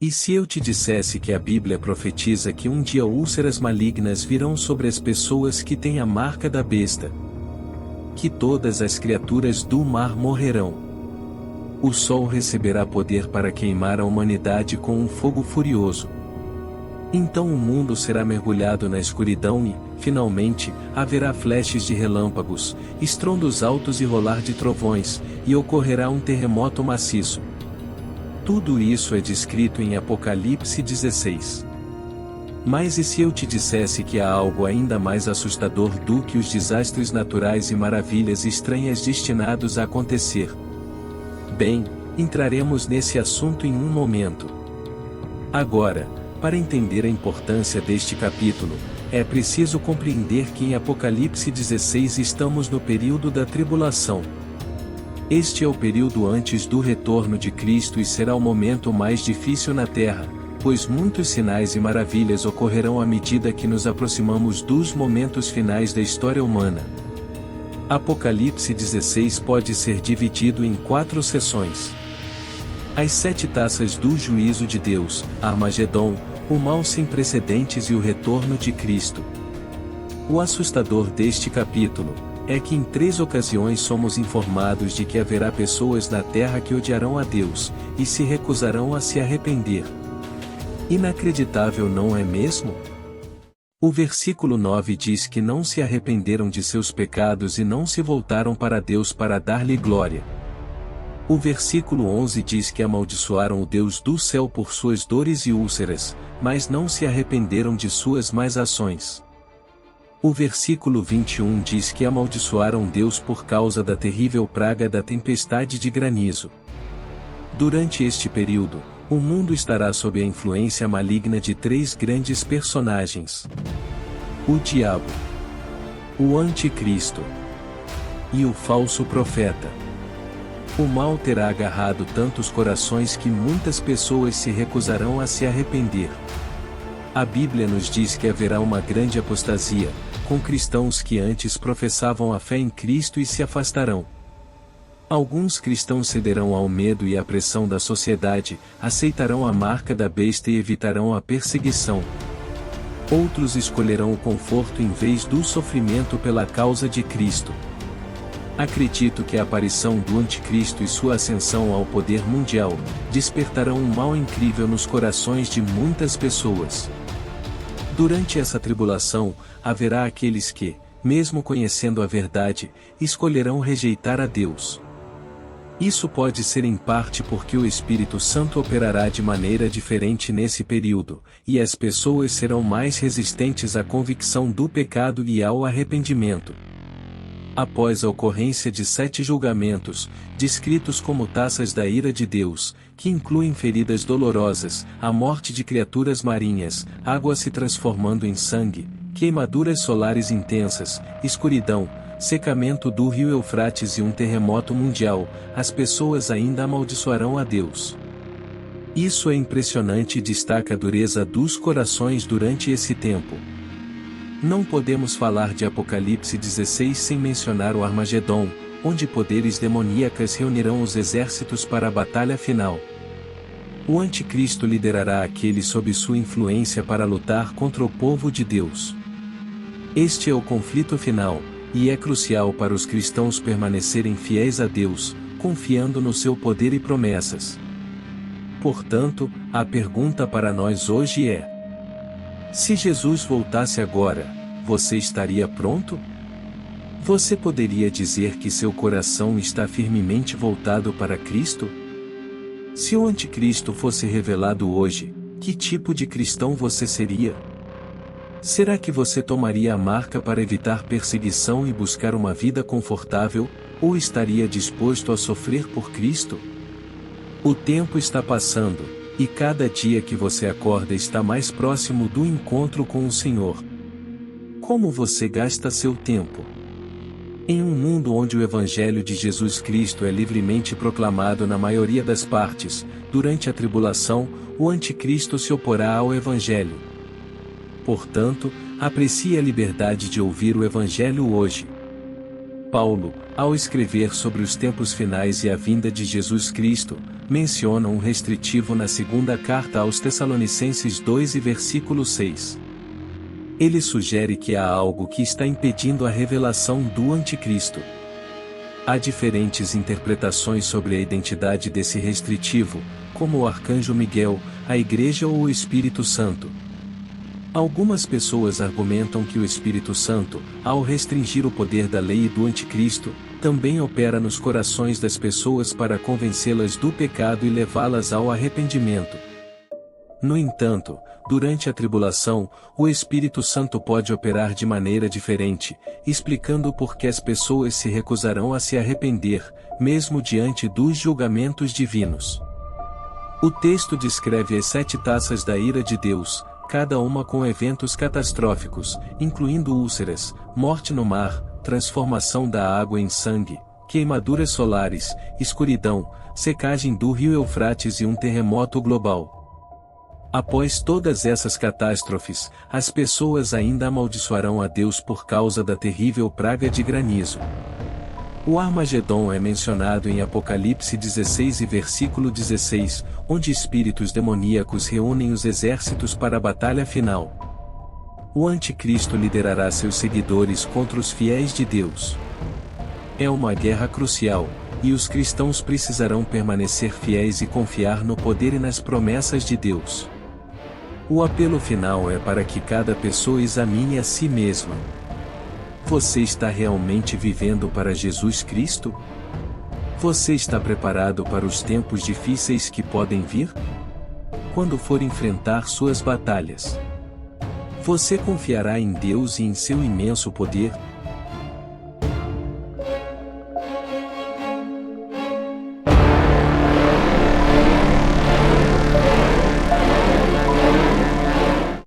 E se eu te dissesse que a Bíblia profetiza que um dia úlceras malignas virão sobre as pessoas que têm a marca da besta? Que todas as criaturas do mar morrerão. O sol receberá poder para queimar a humanidade com um fogo furioso. Então o mundo será mergulhado na escuridão e, finalmente, haverá flashes de relâmpagos, estrondos altos e rolar de trovões, e ocorrerá um terremoto maciço. Tudo isso é descrito em Apocalipse 16. Mas e se eu te dissesse que há algo ainda mais assustador do que os desastres naturais e maravilhas estranhas destinados a acontecer? Bem, entraremos nesse assunto em um momento. Agora, para entender a importância deste capítulo, é preciso compreender que em Apocalipse 16 estamos no período da tribulação. Este é o período antes do retorno de Cristo e será o momento mais difícil na Terra, pois muitos sinais e maravilhas ocorrerão à medida que nos aproximamos dos momentos finais da história humana. Apocalipse 16 pode ser dividido em 4 seções. As 7 taças do juízo de Deus, Armagedon, o mal sem precedentes e o retorno de Cristo. O assustador deste capítulo é que em 3 ocasiões somos informados de que haverá pessoas na terra que odiarão a Deus, e se recusarão a se arrepender. Inacreditável, não é mesmo? O versículo 9 diz que não se arrependeram de seus pecados e não se voltaram para Deus para dar-lhe glória. O versículo 11 diz que amaldiçoaram o Deus do céu por suas dores e úlceras, mas não se arrependeram de suas más ações. O versículo 21 diz que amaldiçoaram Deus por causa da terrível praga da tempestade de granizo. Durante este período, o mundo estará sob a influência maligna de 3 grandes personagens: o diabo, o anticristo e o falso profeta. O mal terá agarrado tantos corações que muitas pessoas se recusarão a se arrepender. A Bíblia nos diz que haverá uma grande apostasia, com cristãos que antes professavam a fé em Cristo e se afastarão. Alguns cristãos cederão ao medo e à pressão da sociedade, aceitarão a marca da besta e evitarão a perseguição. Outros escolherão o conforto em vez do sofrimento pela causa de Cristo. Acredito que a aparição do anticristo e sua ascensão ao poder mundial despertarão um mal incrível nos corações de muitas pessoas. Durante essa tribulação, haverá aqueles que, mesmo conhecendo a verdade, escolherão rejeitar a Deus. Isso pode ser em parte porque o Espírito Santo operará de maneira diferente nesse período, e as pessoas serão mais resistentes à convicção do pecado e ao arrependimento. Após a ocorrência de 7 julgamentos, descritos como taças da ira de Deus, que incluem feridas dolorosas, a morte de criaturas marinhas, água se transformando em sangue, queimaduras solares intensas, escuridão, secamento do rio Eufrates e um terremoto mundial, as pessoas ainda amaldiçoarão a Deus. Isso é impressionante e destaca a dureza dos corações durante esse tempo. Não podemos falar de Apocalipse 16 sem mencionar o Armagedon, onde poderes demoníacas reunirão os exércitos para a batalha final. O anticristo liderará aqueles sob sua influência para lutar contra o povo de Deus. Este é o conflito final, e é crucial para os cristãos permanecerem fiéis a Deus, confiando no seu poder e promessas. Portanto, a pergunta para nós hoje é: se Jesus voltasse agora, você estaria pronto? Você poderia dizer que seu coração está firmemente voltado para Cristo? Se o anticristo fosse revelado hoje, que tipo de cristão você seria? Será que você tomaria a marca para evitar perseguição e buscar uma vida confortável, ou estaria disposto a sofrer por Cristo? O tempo está passando, e cada dia que você acorda está mais próximo do encontro com o Senhor. Como você gasta seu tempo? Em um mundo onde o Evangelho de Jesus Cristo é livremente proclamado na maioria das partes, durante a tribulação, o anticristo se oporá ao Evangelho. Portanto, aprecie a liberdade de ouvir o Evangelho hoje. Paulo, ao escrever sobre os tempos finais e a vinda de Jesus Cristo, menciona um restritivo na segunda carta aos Tessalonicenses 2 e versículo 6. Ele sugere que há algo que está impedindo a revelação do Anticristo. Há diferentes interpretações sobre a identidade desse restritivo, como o Arcanjo Miguel, a Igreja ou o Espírito Santo. Algumas pessoas argumentam que o Espírito Santo, ao restringir o poder da lei e do Anticristo, também opera nos corações das pessoas para convencê-las do pecado e levá-las ao arrependimento. No entanto, durante a tribulação, o Espírito Santo pode operar de maneira diferente, explicando por que as pessoas se recusarão a se arrepender, mesmo diante dos julgamentos divinos. O texto descreve as 7 taças da ira de Deus, cada uma com eventos catastróficos, incluindo úlceras, morte no mar, transformação da água em sangue, queimaduras solares, escuridão, secagem do rio Eufrates e um terremoto global. Após todas essas catástrofes, as pessoas ainda amaldiçoarão a Deus por causa da terrível praga de granizo. O Armagedon é mencionado em Apocalipse 16 e versículo 16, onde espíritos demoníacos reúnem os exércitos para a batalha final. O Anticristo liderará seus seguidores contra os fiéis de Deus. É uma guerra crucial, e os cristãos precisarão permanecer fiéis e confiar no poder e nas promessas de Deus. O apelo final é para que cada pessoa examine a si mesma. Você está realmente vivendo para Jesus Cristo? Você está preparado para os tempos difíceis que podem vir? Quando for enfrentar suas batalhas, você confiará em Deus e em seu imenso poder?